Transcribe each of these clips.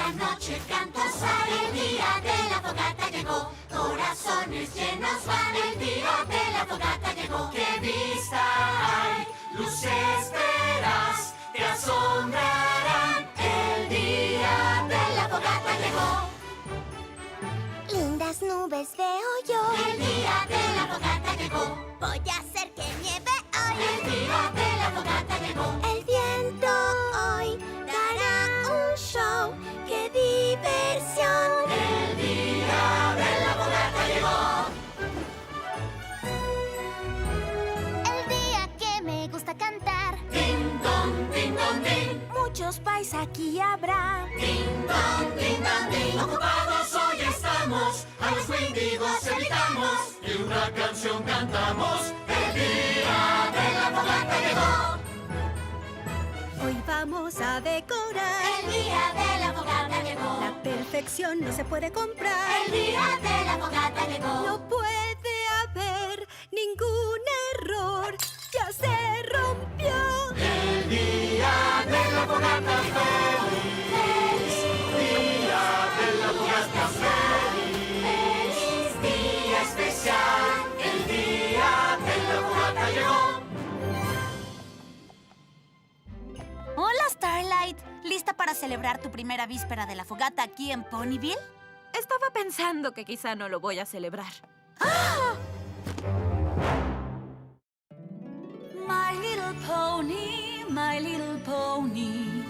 la noche canta sale, el día de la fogata llegó. Corazones llenos van, el día de la fogata llegó. ¡Qué vista hay! Luces verás, te asombrarán. El día de la fogata llegó. Lindas nubes veo yo. El día de la fogata llegó. Voy a hacer que nieve hoy. El día de la fogata llegó. El viento hoy dará un show. ¡Qué diversión! El día de la fogata llegó. El día que me gusta cantar. Ding dong, ding dong, ding. Muchos pais aquí habrá. Ding dong, ding dong, ding. Ocupados hoy estamos, a los Wendigos evitamos y una canción cantamos. El día de la fogata llegó. Hoy vamos a decorar. El día de la fogata llegó. La perfección no se puede comprar. El día de la fogata llegó. No puede haber ningún error. Ya se rompió. El día de la fogata feliz. Día de la fogata feliz. Día especial. El día de la fogata llegó. Hola, Starlight. ¿Lista para celebrar tu primera víspera de la fogata aquí en Ponyville? Estaba pensando que quizá no lo voy a celebrar. My little pony, my little pony.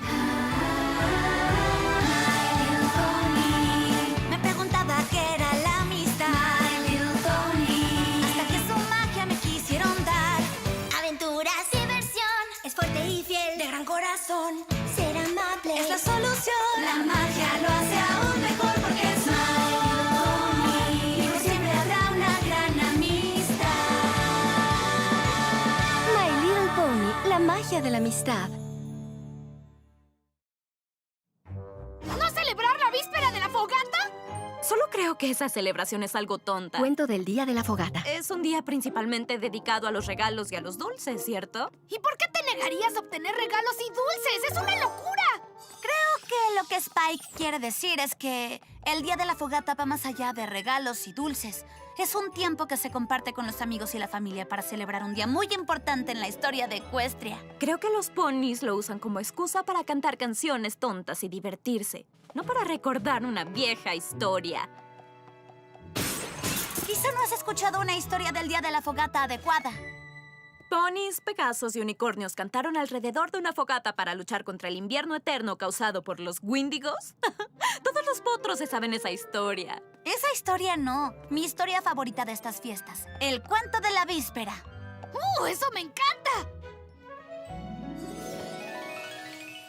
Me preguntaba qué era la amistad. My little pony. Hasta que su magia me quisieron dar. Aventuras, diversión. Es fuerte y fiel. De gran corazón. Ser amable. Es la solución. La magia lo hace aún mejor porque es My Little Pony. Y por siempre habrá una gran amistad. My Little Pony, la magia de la amistad. ¿No celebrar la víspera de la fogata? Solo creo que esa celebración es algo tonta. Cuento del día de la fogata. Es un día principalmente dedicado a los regalos y a los dulces, ¿cierto? ¿Y por qué te negarías a obtener regalos y dulces? ¡Es una locura! Creo que lo que Spike quiere decir es que el día de la fogata va más allá de regalos y dulces. Es un tiempo que se comparte con los amigos y la familia para celebrar un día muy importante en la historia de Equestria. Creo que los ponis lo usan como excusa para cantar canciones tontas y divertirse, no para recordar una vieja historia. Quizá no has escuchado una historia del día de la fogata adecuada. Ponis, Pegasos y unicornios cantaron alrededor de una fogata para luchar contra el invierno eterno causado por los Wendigos. Todos los potros se saben esa historia. Esa historia no. Mi historia favorita de estas fiestas. El cuento de la víspera. ¡Eso me encanta!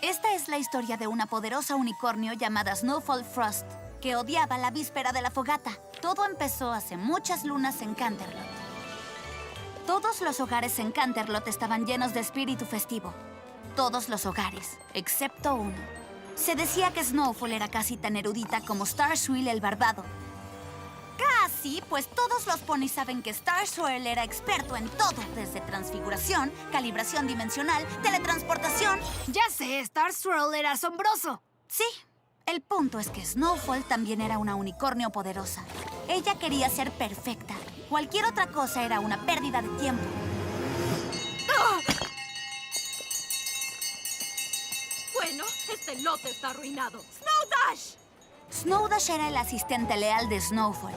Esta es la historia de una poderosa unicornio llamada Snowfall Frost, que odiaba la víspera de la fogata. Todo empezó hace muchas lunas en Canterlot. Todos los hogares en Canterlot estaban llenos de espíritu festivo. Todos los hogares, excepto uno. Se decía que Snowfall era casi tan erudita como Starswirl el barbado. Casi, pues todos los ponis saben que Starswirl era experto en todo, desde transfiguración, calibración dimensional, teletransportación. Ya sé, Star Swirl era asombroso. Sí, el punto es que Snowfall también era una unicornio poderosa. Ella quería ser perfecta. Cualquier otra cosa era una pérdida de tiempo. Bueno, este lote está arruinado. ¡Snowdash! Snowdash era el asistente leal de Snowfall.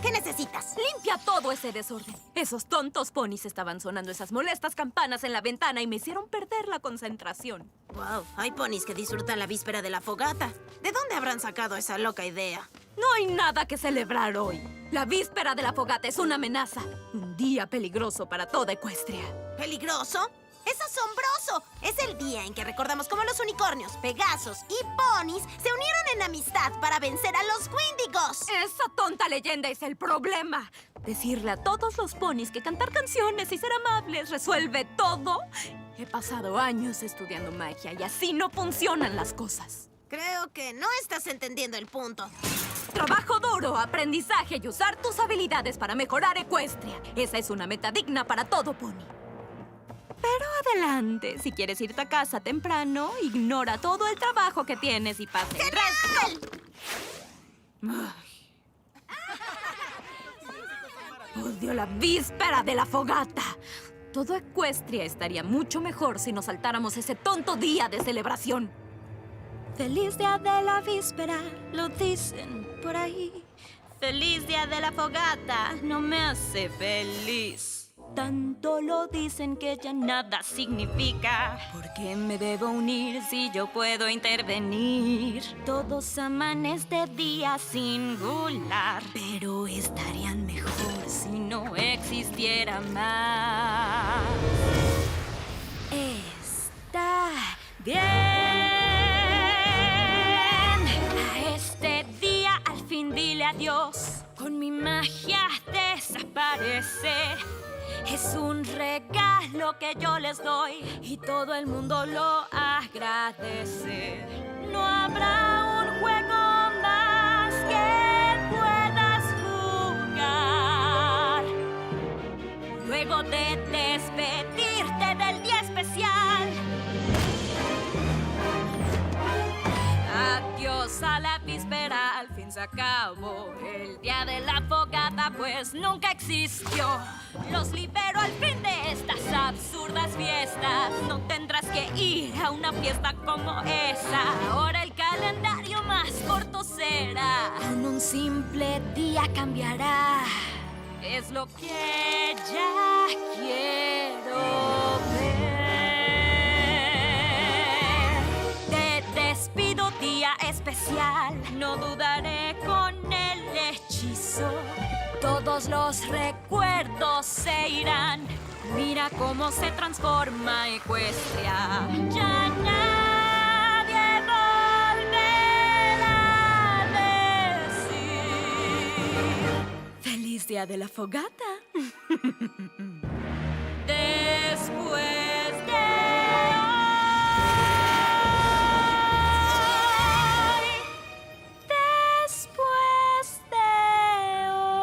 ¿Qué necesitas? Limpia todo ese desorden. Esos tontos ponis estaban sonando esas molestas campanas en la ventana y me hicieron perder la concentración. Wow, hay ponis que disfrutan la víspera de la fogata. ¿De dónde habrán sacado esa loca idea? No hay nada que celebrar hoy. La víspera de la fogata es una amenaza. Un día peligroso para toda Equestria. ¿Peligroso? ¡Es asombroso! Es el día en que recordamos cómo los unicornios, Pegasos y ponis se unieron en amistad para vencer a los Wendigos. Esa tonta leyenda es el problema. Decirle a todos los ponis que cantar canciones y ser amables resuelve todo. He pasado años estudiando magia y así no funcionan las cosas. Creo que no estás entendiendo el punto. Trabajo duro, aprendizaje y usar tus habilidades para mejorar Equestria. Esa es una meta digna para todo pony. Pero Adelante. Si quieres irte a casa temprano, ignora todo el trabajo que tienes y pasa el resto. Ay. Odio la víspera de la fogata. Todo Equestria estaría mucho mejor si nos saltáramos ese tonto día de celebración. Feliz día de la víspera, lo dicen por ahí. Feliz día de la fogata no me hace feliz. Tanto lo dicen que ya nada significa. ¿Por qué me debo unir si yo puedo intervenir? Todos aman este día singular, pero estarían mejor si no existiera más. Está bien. A este día al fin dile adiós. Con mi magia desaparece. Es un regalo que yo les doy y todo el mundo lo agradece. No habrá un juego más que puedas jugar. Luego de despedirte del día especial. Adiós a la víspera, al fin se acabó. El día de la fogata pues nunca existió. Los libero al fin de estas absurdas fiestas. No tendrás que ir a una fiesta como esa. Ahora el calendario más corto será. Con un simple día cambiará. Es lo que ya quiero ver. Te despido, día especial. No dudaré con el hechizo. Todos los recuerdos se irán. Mira cómo se transforma Equestria. Ya nadie volverá a decir feliz día de la fogata. Después de hoy. Después de hoy.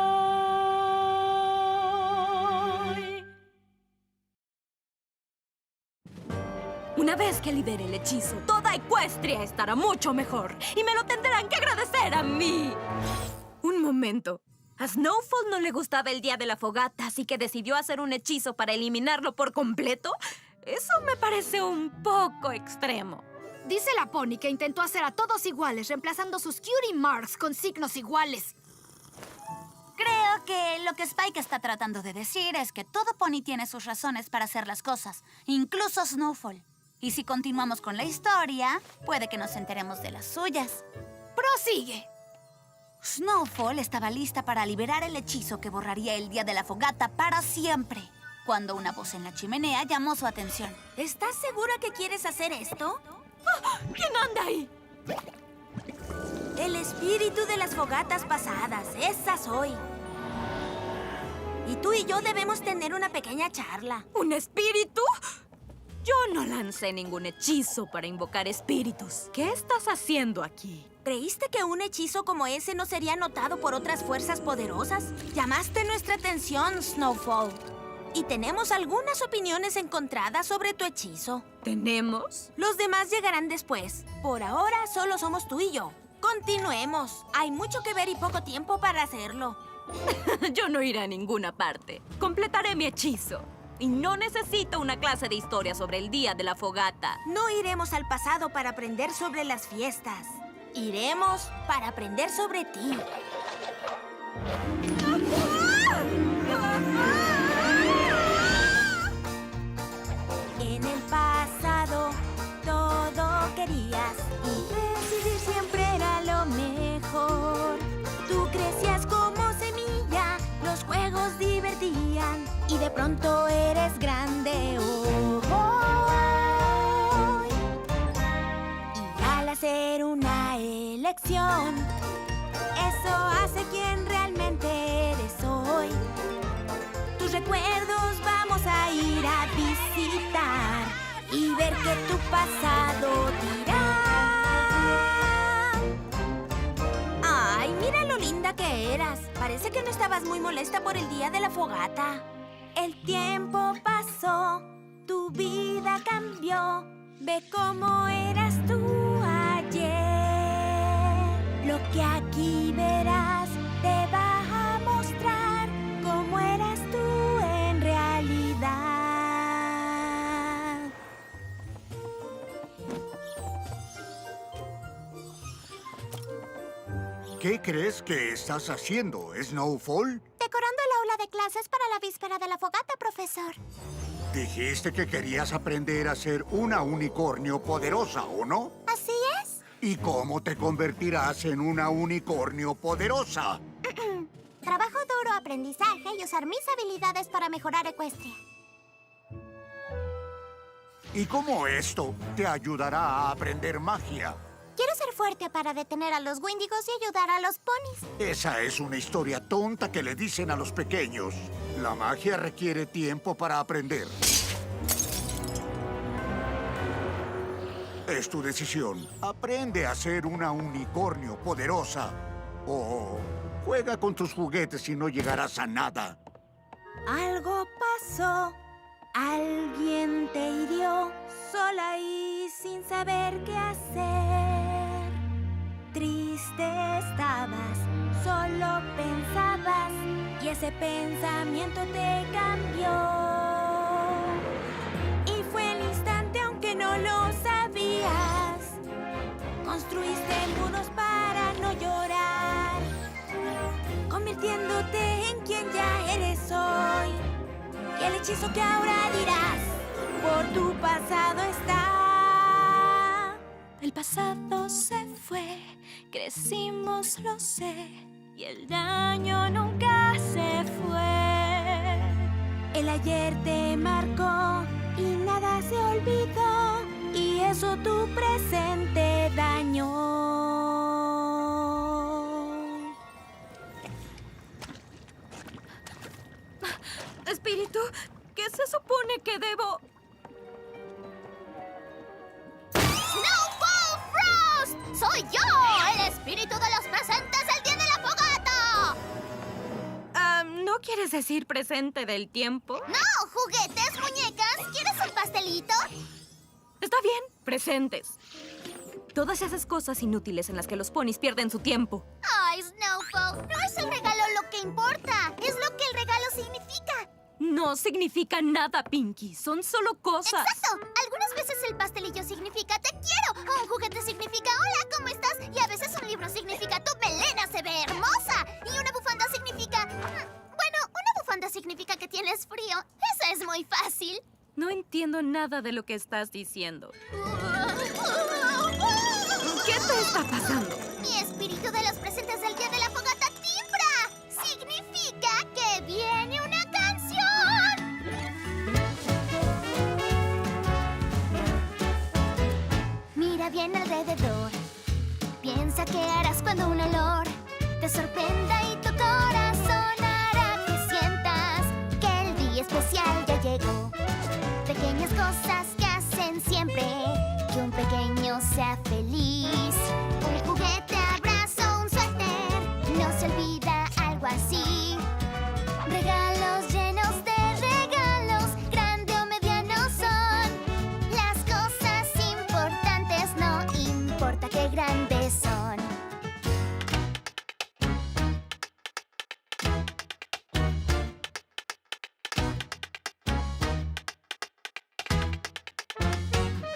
Una vez que libere el hechizo, toda Equestria estará mucho mejor. Y me lo tendrán que agradecer a mí. Un momento. A Snowfall no le gustaba el día de la fogata, así que decidió hacer un hechizo para eliminarlo por completo. Eso me parece un poco extremo. Dice la Pony que intentó hacer a todos iguales, reemplazando sus cutie marks con signos iguales. Creo que lo que Spike está tratando de decir es que todo pony tiene sus razones para hacer las cosas, incluso Snowfall. Y si continuamos con la historia, puede que nos enteremos de las suyas. ¡Prosigue! Snowfall estaba lista para liberar el hechizo que borraría el día de la fogata para siempre, cuando una voz en la chimenea llamó su atención. ¿Estás segura que quieres hacer esto? ¿Quién anda ahí? El espíritu de las fogatas pasadas, esa soy. Y tú y yo debemos tener una pequeña charla. ¿Un espíritu? Yo no lancé ningún hechizo para invocar espíritus. ¿Qué estás haciendo aquí? ¿Creíste que un hechizo como ese no sería notado por otras fuerzas poderosas? Llamaste nuestra atención, Snowfall. Y tenemos algunas opiniones encontradas sobre tu hechizo. ¿Tenemos? Los demás llegarán después. Por ahora solo somos tú y yo. Continuemos. Hay mucho que ver y poco tiempo para hacerlo. Yo no iré a ninguna parte. Completaré mi hechizo. Y no necesito una clase de historia sobre el día de la fogata. No iremos al pasado para aprender sobre las fiestas. Iremos para aprender sobre ti. En el pasado todo querías y decidir siempre era lo mejor. Tú crecías como semilla, los juegos divertían y de pronto eres grande hoy. Y al hacer una elección, eso hace quien realmente eres hoy. Tus recuerdos vamos a ir a visitar y ver que tu pasado dirá. Ay, mira lo linda que eras. Parece que no estabas muy molesta por el día de la fogata. El tiempo pasó, tu vida cambió. Ve cómo eras tú ayer. Lo que aquí verás te va a mostrar cómo eras tú en realidad. ¿Qué crees que estás haciendo, Snowfall? Decorando el aula de clases para la víspera de la fogata, profesor. Dijiste que querías aprender a ser una unicornio poderosa, ¿o no? ¿Así es? ¿Y cómo te convertirás en una unicornio poderosa? Trabajo duro, aprendizaje y usar mis habilidades para mejorar Equestria. ¿Y cómo esto te ayudará a aprender magia? Quiero ser fuerte para detener a los Wendigos y ayudar a los ponis. Esa es una historia tonta que le dicen a los pequeños. La magia requiere tiempo para aprender. Es tu decisión. Aprende a ser una unicornio poderosa. O juega con tus juguetes y no llegarás a nada. Algo pasó, alguien te hirió, sola y sin saber qué hacer. Triste estabas, solo pensabas, y ese pensamiento te cambió. Y fue el instante, aunque no lo sabías. Construiste muros para no llorar, convirtiéndote en quien ya eres hoy. Y el hechizo que ahora dirás, por tu pasado está. El pasado se fue, crecimos, lo sé, y el daño nunca se fue. El ayer te marcó y nada se olvidó, y eso tu presente dañó. Espíritu, ¿qué se supone que debo...? ¡Snowfall Frost! ¡Soy yo! ¡El espíritu de los presentes del día de la fogata! ¿No quieres decir presente del tiempo? ¡No! ¿Juguetes, muñecas? ¿Quieres un pastelito? Está bien, presentes. Todas esas cosas inútiles en las que los ponis pierden su tiempo. ¡Ay, Snowfall! No es el regalo lo que importa. Es lo que el regalo significa. No significa nada, Pinky. Son solo cosas. ¡Exacto! Algunas veces el pastelillo significa te quiero. O un juguete significa hola, ¿cómo estás? Y a veces un libro significa tu melena se ve hermosa. Y una bufanda significa... Bueno, una bufanda significa que tienes frío. Eso es muy fácil. No entiendo nada de lo que estás diciendo. ¿Qué te está pasando? Mi espíritu de los presentes del día de la fogata timbra. Significa que viene una canción. Mira bien alrededor. Piensa qué harás cuando un olor te sorprenda y tu corazón hará que sientas que el día especial ya llegó. Pequeñas cosas que hacen siempre que un pequeño sea feliz. Un juguete, abrazo, un suéter, no se olvida algo así. Regalos llenos de regalos, grande o mediano son. Las cosas importantes no importa qué grandes son.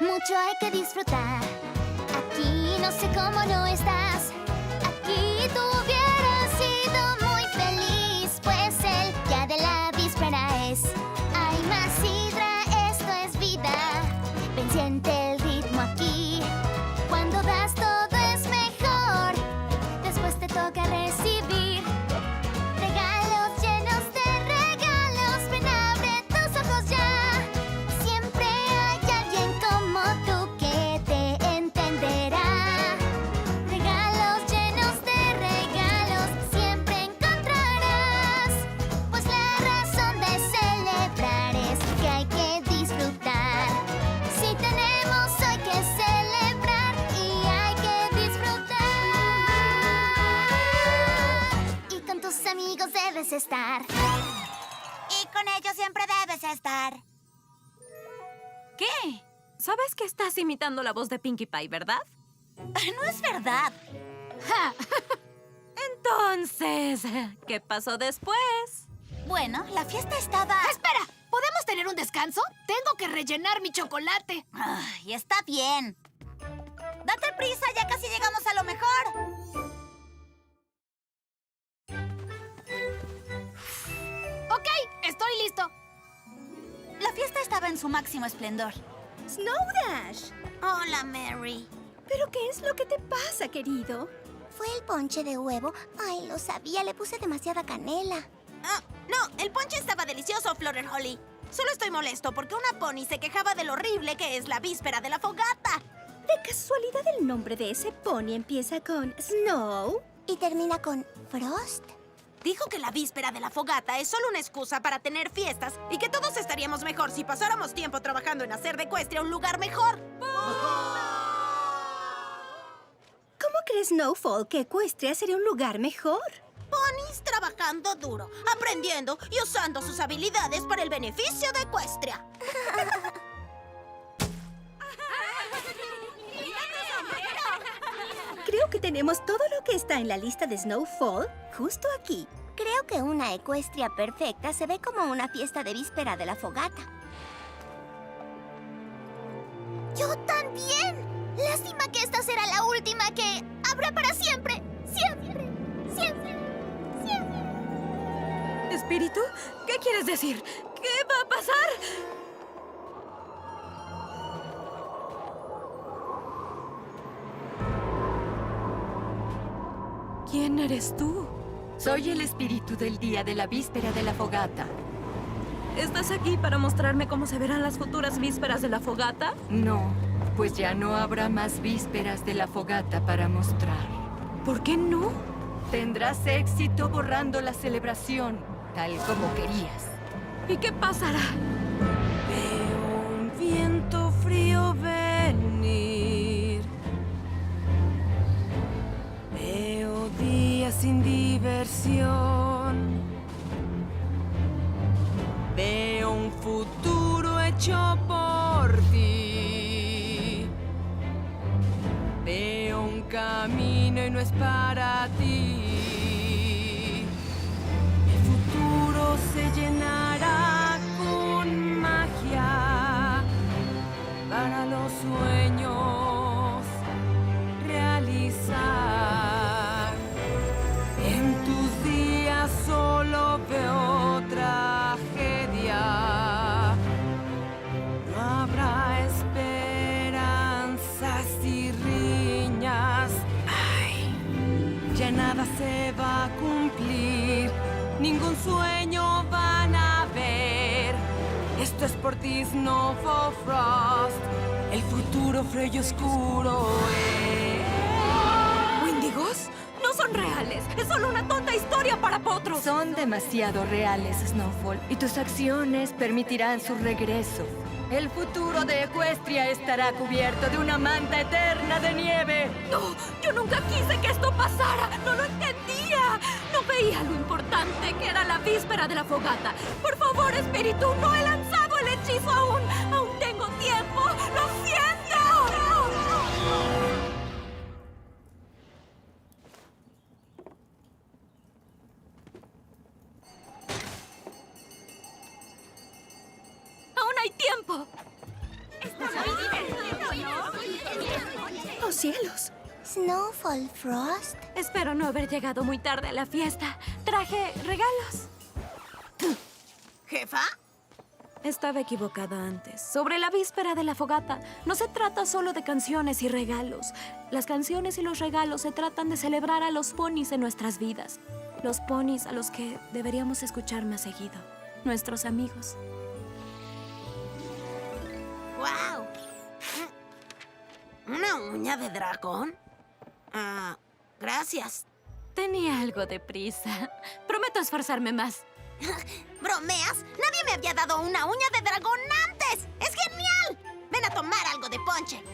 Mucho hay que disfrutar. Aquí no sé cómo no estás. Aquí tú hubieras sido muy feliz, pues el día de la víspera es. Hay más sidra, esto es vida. Ven, siente el ritmo aquí. Cuando das todo es mejor. Después te toca recibir regalos llenos de regalos. Ven, abre tus ojos ya. Siempre hay alguien como tú que te entenderá. Regalos llenos de regalos siempre encontrarás. Pues la razón de celebrar es que hay que disfrutar. Si tenemos hoy que celebrar y hay que disfrutar. Y con tus amigos debes estar. Y con ellos siempre debes estar. ¿Qué? Sabes que estás imitando la voz de Pinkie Pie, ¿verdad? No es verdad. Entonces, ¿qué pasó después? Bueno, la fiesta estaba... ¡Espera! ¿Podemos tener un descanso? Tengo que rellenar mi chocolate. Ay, está bien. Date prisa, ya casi llegamos a lo mejor. Ok, estoy listo. La fiesta estaba en su máximo esplendor. Snow Dash. Hola, Mary. ¿Pero qué es lo que te pasa, querido? Fue el ponche de huevo. Ay, lo sabía, le puse demasiada canela. No, el ponche estaba delicioso, Florer Holly. Solo estoy molesto porque una pony se quejaba de lo horrible que es la víspera de la fogata. ¿De casualidad el nombre de ese pony empieza con Snow? Y termina con Frost. Dijo que la víspera de la fogata es solo una excusa para tener fiestas y que todos estaríamos mejor si pasáramos tiempo trabajando en hacer de Equestria un lugar mejor. ¿Cómo cree Snowfall que Equestria sería un lugar mejor? Ponis trabajando duro, aprendiendo y usando sus habilidades para el beneficio de Equestria. Creo que tenemos todo lo que está en la lista de Snowfall justo aquí. Creo que una ecuestria perfecta se ve como una fiesta de víspera de la fogata. ¡Yo también! Lástima que esta será la última que habrá para siempre. Siempre, siempre, siempre. ¿Espíritu? ¿Qué quieres decir? ¿Qué va a pasar? ¿Quién eres tú? Soy el espíritu del día de la víspera de la fogata. ¿Estás aquí para mostrarme cómo se verán las futuras vísperas de la fogata? No, pues ya no habrá más vísperas de la fogata para mostrar. ¿Por qué no? Tendrás éxito borrando la celebración, tal como querías. ¿Y qué pasará? Veo un viento frío venir. Veo días sin diversión. Veo un futuro hecho por ti. Veo un camino y no es para ti. El futuro se llenará con magia para los sueños realizar. En tus días solo veo tragedia. No habrá esperanzas y riñas. Ay, ya nada se va a cumplir. Ningún sueño van a ver. Esto es por ti, Snowfall Frost. El futuro frío y oscuro es. ¿Wendigos? No son reales. Es solo una tonta historia para potros. Son demasiado reales, Snowfall, y tus acciones permitirán su regreso. El futuro de Equestria estará cubierto de una manta eterna de nieve. No, yo nunca quise que esto pasara. No lo entendía. No veía lo importante que era la víspera de la fogata. Por favor, espíritu, no he lanzado el hechizo aún. Aún tengo tiempo. ¡Lo siento! ¡Aún hay tiempo! ¡Oh, cielos! Snowfall Frost. Espero no haber llegado muy tarde a la fiesta. Traje regalos. ¿Jefa? Estaba equivocada antes. Sobre la víspera de la fogata, no se trata solo de canciones y regalos. Las canciones y los regalos se tratan de celebrar a los ponis en nuestras vidas. Los ponis a los que deberíamos escuchar más seguido. Nuestros amigos. ¡Wow! ¿Una uña de dragón? Gracias. Tenía algo de prisa. Prometo esforzarme más. ¿Bromeas? Nadie me había dado una uña de dragón antes. ¡Es genial! Ven a tomar algo de ponche.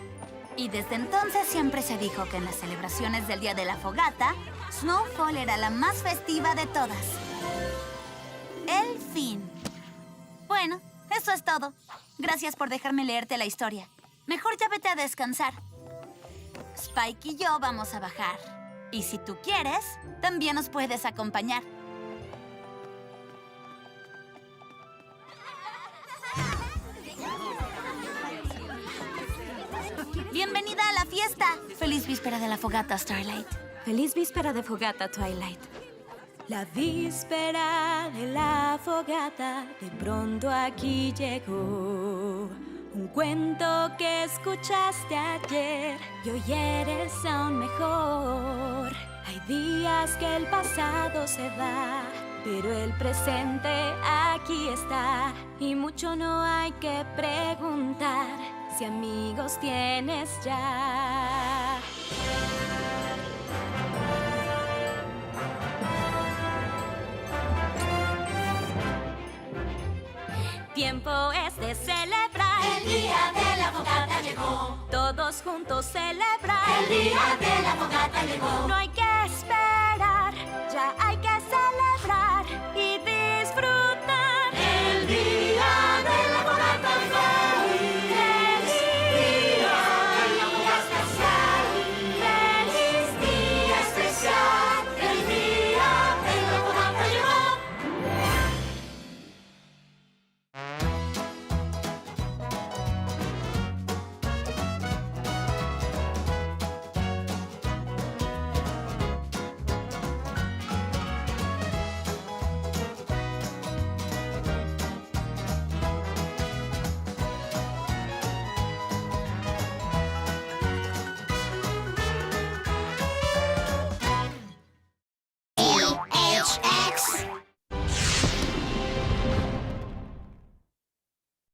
Y desde entonces siempre se dijo que en las celebraciones del Día de la Fogata, Snowfall era la más festiva de todas. El fin. Bueno, Eso es todo. Gracias por dejarme leerte la historia. Mejor ya vete a descansar. Spike y yo vamos a bajar. Y si tú quieres, también nos puedes acompañar. ¡Bienvenida a la fiesta! ¡Feliz víspera de la fogata, Starlight! Feliz víspera de fogata, Twilight. La víspera de la fogata de pronto aquí llegó. Un cuento que escuchaste ayer y hoy eres aún mejor. Hay días que el pasado se va, pero el presente aquí está. Y mucho no hay que preguntar si amigos tienes ya. Tiempo es de celebrar. El día de la fogata llegó. Todos juntos celebrar. El día de la fogata llegó. No hay que